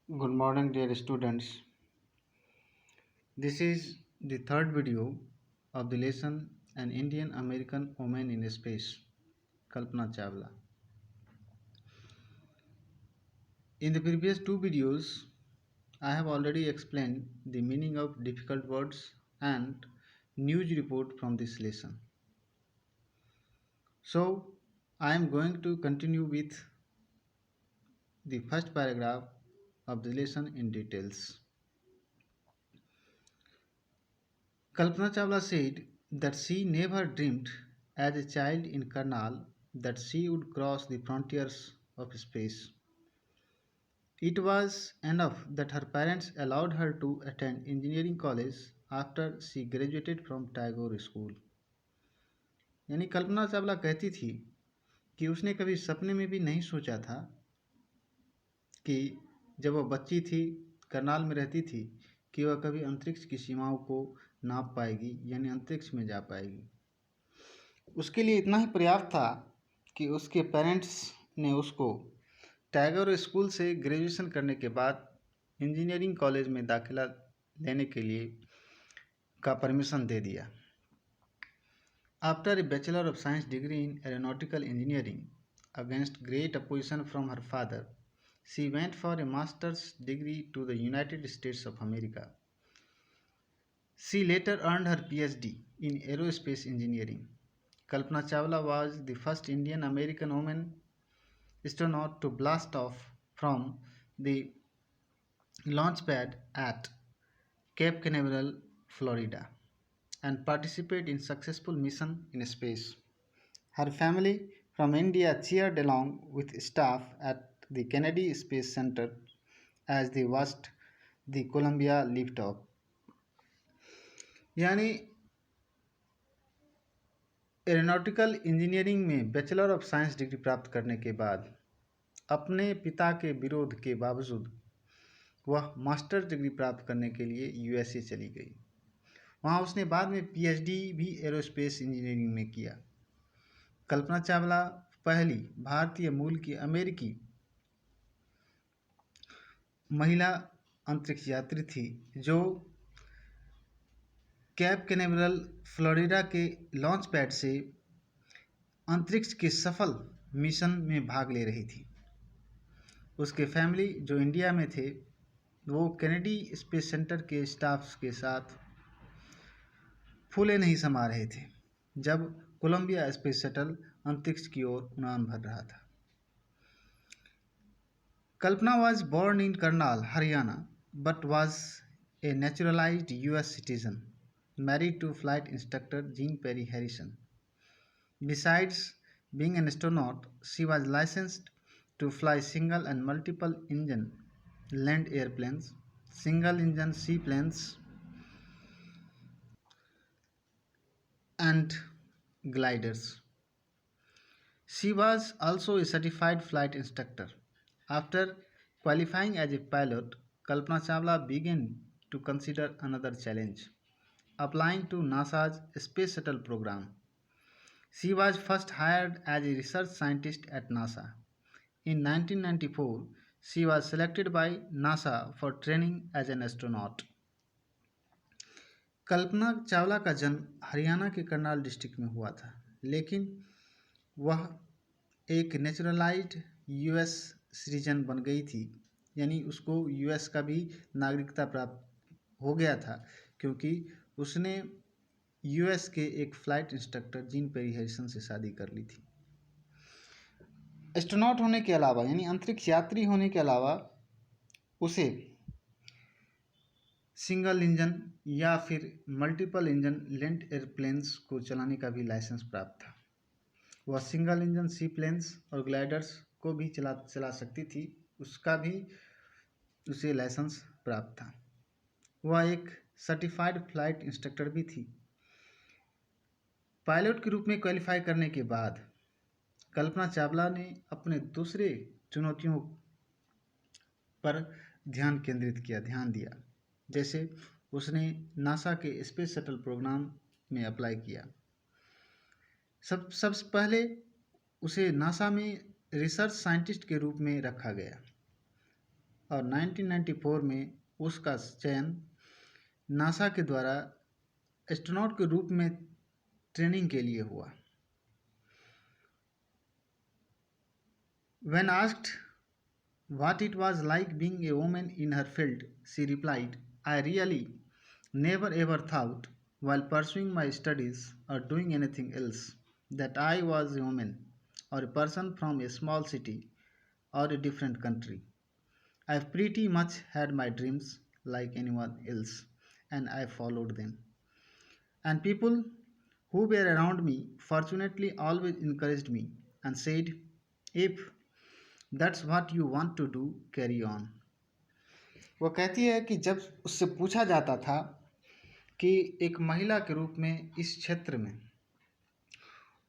Good morning, dear students. This is the third video of the lesson An Indian American Woman in Space, Kalpana Chawla. In the previous two videos, I have already explained the meaning of difficult words and news report from this lesson. So, I am going to continue with the first paragraph of the lesson in details. Kalpana Chawla said that she never dreamed as a child in Karnal that she would cross the frontiers of space. It was enough that her parents allowed her to attend engineering college after she graduated from Tagore School. यानी कल्पना चावला कहती थी कि उसने कभी सपने में भी नहीं सोचा था कि जब वह बच्ची थी, करनाल में रहती थी, कि वह कभी अंतरिक्ष की सीमाओं को नाप पाएगी, यानी अंतरिक्ष में जा पाएगी। उसके लिए इतना ही पर्याप्त था कि उसके पेरेंट्स ने उसको टैगोर स्कूल से ग्रेजुएशन करने के बाद इंजीनियरिंग कॉलेज में दाखिला लेने के लिए का परमिशन दे दिया। After a bachelor of science degree in aeronautical engineering against great opposition from her father, she went for a masters degree to the United States of America. She later earned her PhD in aerospace engineering. Kalpana Chawla was the first Indian American woman astronaut to blast off from the launch pad at Cape Canaveral, Florida, and participate in successful mission in space. Her family from India cheered along with staff at the Kennedy Space Center as they watched the Columbia liftoff. यानी aeronautical engineering में bachelor of science degree प्राप्त करने के बाद अपने पिता के विरोध के बावजूद वह मास्टर डिग्री प्राप्त करने के लिए USA चली गई। वहाँ उसने बाद में PhD भी एरोस्पेस इंजीनियरिंग में किया। कल्पना चावला पहली भारतीय मूल की अमेरिकी महिला अंतरिक्ष यात्री थी जो कैप कैनावरल फ्लोरिडा के लॉन्च पैड से अंतरिक्ष के सफल मिशन में भाग ले रही थी। उसके फैमिली जो इंडिया में थे वो कैनेडी स्पेस सेंटर के स्टाफ के साथ फूले नहीं समा रहे थे जब कोलंबिया स्पेस शटल अंतरिक्ष की ओर उड़ान भर रहा था। कल्पना was born in Karnal, Haryana, but was a naturalized US citizen, married to flight instructor Jean Perry Harrison. Besides being an astronaut, she was licensed to fly single and multiple engine land airplanes, single engine seaplanes, and gliders. She was also a certified flight instructor. After qualifying as a pilot, Kalpana Chawla began to consider another challenge, applying to NASA's Space Shuttle program. She was first hired as a research scientist at NASA. In 1994, she was selected by NASA for training as an astronaut. Kalpana Chawla का जन्म हरियाणा के Karnal district में हुआ था, लेकिन वह एक naturalised US citizen बन गई थी, यानी उसको US का भी नागरिकता प्राप्त हो गया था क्योंकि उसने US के एक flight instructor Jean Pierre Harrison से शादी कर ली थी। एस्ट्रोनॉट होने के अलावा यानी अंतरिक्ष यात्री होने के अलावा उसे सिंगल इंजन या फिर मल्टीपल इंजन लैंड एयरप्लेन्स को चलाने का भी लाइसेंस प्राप्त था। वह सिंगल इंजन सी प्लेन्स और ग्लाइडर्स को भी चला सकती थी, उसका भी उसे लाइसेंस प्राप्त था। वह एक सर्टिफाइड फ्लाइट इंस्ट्रक्टर भी थी। पायलट के रूप में क्वालिफाई करने के बाद कल्पना चावला ने अपने दूसरे चुनौतियों पर ध्यान दिया, जैसे उसने नासा के स्पेस शटल प्रोग्राम में अप्लाई किया। सबसे पहले उसे नासा में रिसर्च साइंटिस्ट के रूप में रखा गया। और 1994 में उसका चयन नासा के द्वारा एस्ट्रोनॉट के रूप में ट्रेनिंग के लिए हुआ। When asked what it was like being a woman in her field, she replied, I really never ever thought, while pursuing my studies or doing anything else, that I was a woman or a person from a small city or a different country. I've pretty much had my dreams like anyone else, and I followed them. And people who were around me fortunately always encouraged me and said, if that's what you want to do, carry on. वो कहती है कि जब उससे पूछा जाता था कि एक महिला के रूप में इस क्षेत्र में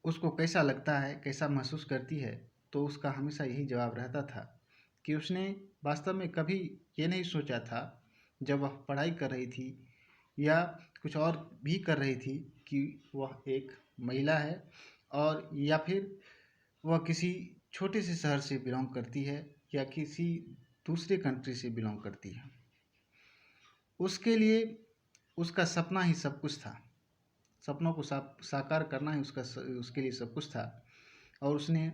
उसको कैसा लगता है, कैसा महसूस करती है, तो उसका हमेशा यही जवाब रहता था कि उसने वास्तव में कभी ये नहीं सोचा था जब वह पढ़ाई कर रही थी या कुछ और भी कर रही थी कि वह एक महिला है और या फिर वह किसी छोटे से शहर से बिलोंग करती है या किसी दूसरे कंट्री से बिलोंग करती है। उसके लिए उसका सपना ही सब कुछ था, सपनों को साकार करना ही उसके लिए सब कुछ था और उसने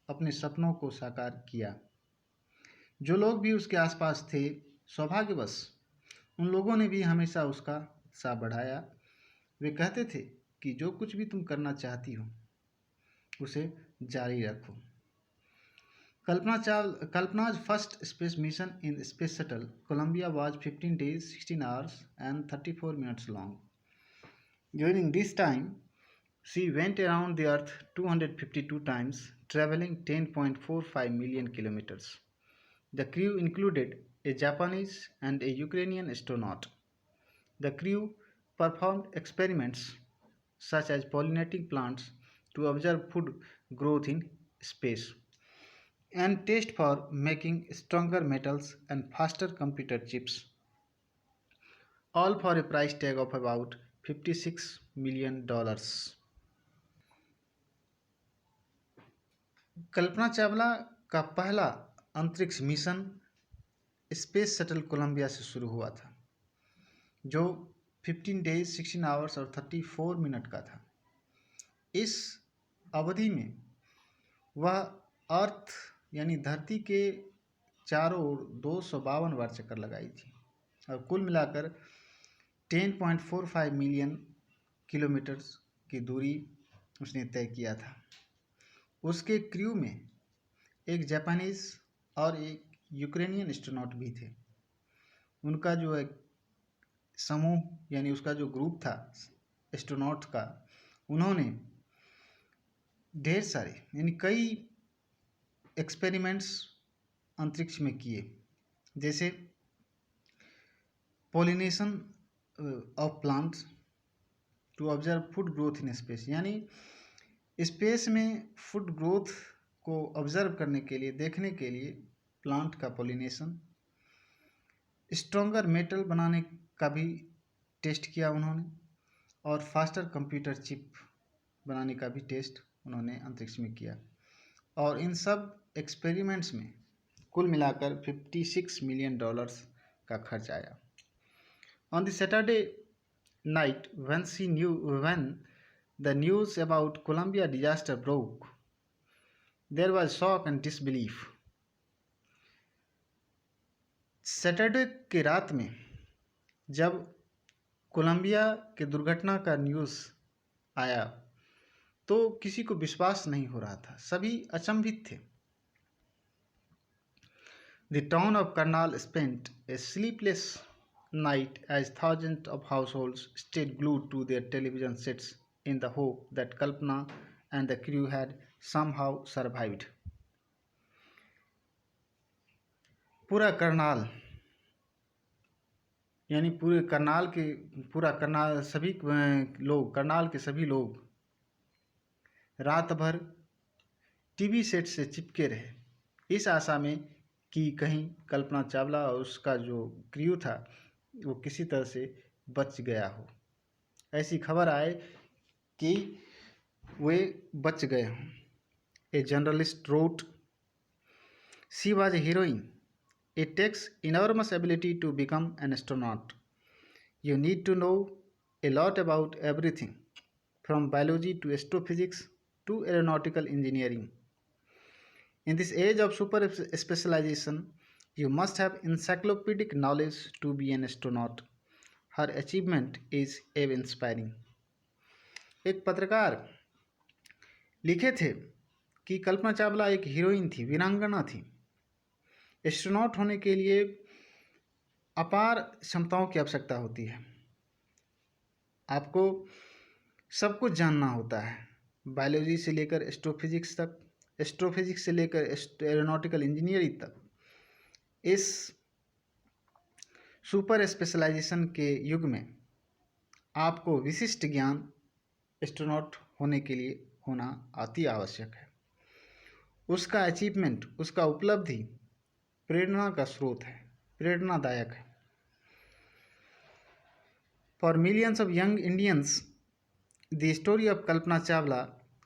अपने सपनों को साकार किया। जो लोग भी उसके आसपास थे, सौभाग्यवश उन लोगों ने भी हमेशा उसका उत्साह बढ़ाया। वे कहते थे कि जो कुछ भी तुम करना चाहती हो उसे जारी रखो। Kalpana's first space mission in Space Shuttle Columbia was 15 days, 16 hours, and 34 minutes long. During this time, she went around the Earth 252 times, traveling 10.45 million kilometers. The crew included a Japanese and a Ukrainian astronaut. The crew performed experiments such as pollinating plants to observe food growth in space and test for making stronger metals and faster computer chips, all for a price tag of about $56 million. Kalpana Chawla का पहला अंतरिक्ष mission space shuttle Columbia से शुरू हुआ था, जो 15 days, 16 hours और 34 minute का था। इस अवधि में वह अर्थ यानी धरती के चारों ओर 252 बार चक्कर लगाई थी और कुल मिलाकर 10.45 मिलियन किलोमीटर की दूरी उसने तय किया था। उसके क्रू में एक जापानीज और एक यूक्रेनियन एस्ट्रोनॉट भी थे। उनका जो एक समूह यानी उसका जो ग्रुप था एस्ट्रोनॉट का, उन्होंने ढेर सारे यानी कई एक्सपेरिमेंट्स अंतरिक्ष में किए, जैसे pollination of plants to observe food growth in space, यानी स्पेस में फूड ग्रोथ को ऑब्जर्व करने के लिए, देखने के लिए प्लांट का पॉलिनेशन, स्ट्रॉन्गर मेटल बनाने का भी टेस्ट किया उन्होंने और फास्टर कंप्यूटर चिप बनाने का भी टेस्ट उन्होंने अंतरिक्ष में किया और इन सब एक्सपेरिमेंट्स में कुल मिलाकर $56 मिलियन का खर्च आया। On the Saturday night when the news about Columbia disaster broke, there was shock and disbelief. Saturday के रात में जब कोलंबिया के दुर्घटना का न्यूज़ आया तो किसी को विश्वास नहीं हो रहा था, सभी अचंभित थे। The town of Karnal spent a sleepless night as thousands of households stayed glued to their television sets in the hope that Kalpana and the crew had somehow survived. पूरा करनाल यानी करनाल के सभी लोग रात भर टीवी सेट से चिपके रहे इस आशा में कि कहीं कल्पना चावला और उसका जो क्रू था वो किसी तरह से बच गया हो। ऐसी खबर आए कि वे बच गए हों। A journalist wrote, she was a heroine It takes enormous ability to become an astronaut. You need to know a lot about everything, from biology to astrophysics to aeronautical engineering. In this age of super specialization, you must have encyclopedic knowledge to be an astronaut. Her achievement is awe inspiring. एक पत्रकार लिखे थे कि कल्पना चावला एक heroine थी, वीरांगना थी। Astronaut होने के लिए अपार क्षमताओं की आवश्यकता होती है। आपको सब कुछ जानना होता है, बायोलॉजी से लेकर एस्ट्रोफिजिक्स तक, एस्ट्रोफिजिक्स से लेकर एरोनॉटिकल इंजीनियरिंग तक। इस सुपर स्पेशलाइजेशन के युग में आपको विशिष्ट ज्ञान एस्ट्रोनॉट होने के लिए होना अति आवश्यक है। उसका अचीवमेंट, उसका उपलब्धि प्रेरणा का स्रोत है, प्रेरणादायक है। For millions of young Indians, the story of Kalpana Chawla,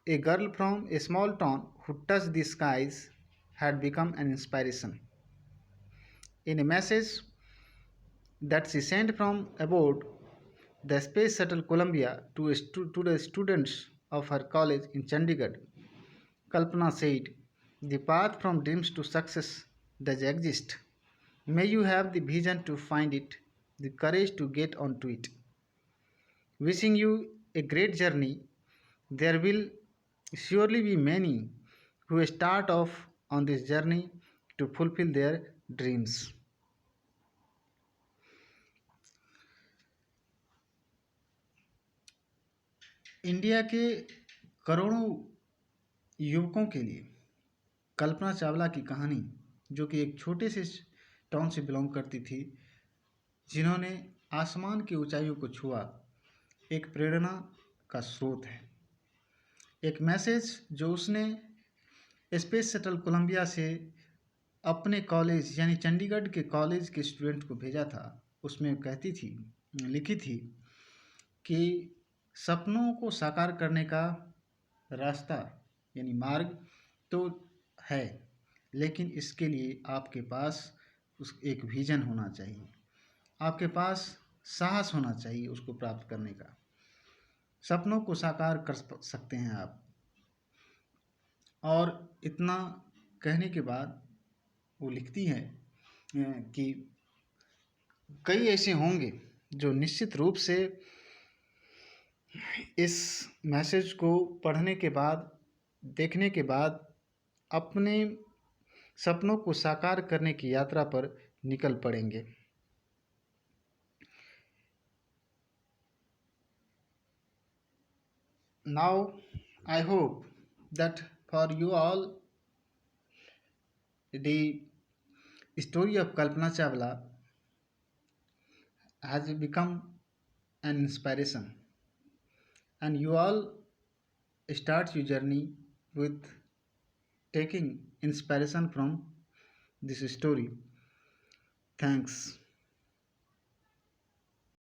a girl from a small town who touched the skies, had become an inspiration. In a message that she sent from aboard the Space Shuttle Columbia to the students of her college in Chandigarh, Kalpana said, "The path from dreams to success does exist. May you have the vision to find it, the courage to get onto it. Wishing you a great journey. There will surely be many who start off on this journey to fulfill their dreams." India के करोड़ों युवकों के लिए कल्पना चावला की कहानी, जो कि एक छोटे से टाउन से बिलोंग करती थी, जिन्होंने आसमान की ऊंचाइयों को छुआ, एक प्रेरणा का स्रोत है। एक मैसेज जो उसने स्पेस शटल कोलंबिया से अपने कॉलेज यानी चंडीगढ़ के कॉलेज के स्टूडेंट को भेजा था, उसमें कहती थी, लिखी थी कि सपनों को साकार करने का रास्ता यानी मार्ग तो है, लेकिन इसके लिए आपके पास उस एक विजन होना चाहिए, आपके पास साहस होना चाहिए उसको प्राप्त करने का। सपनों को साकार कर सकते हैं आप। और इतना कहने के बाद वो लिखती है कि कई ऐसे होंगे जो निश्चित रूप से इस मैसेज को पढ़ने के बाद, देखने के बाद अपने सपनों को साकार करने की यात्रा पर निकल पड़ेंगे। Now I hope that for you all the story of Kalpana Chawla has become an inspiration, and you all start your journey with taking inspiration from this story. Thanks.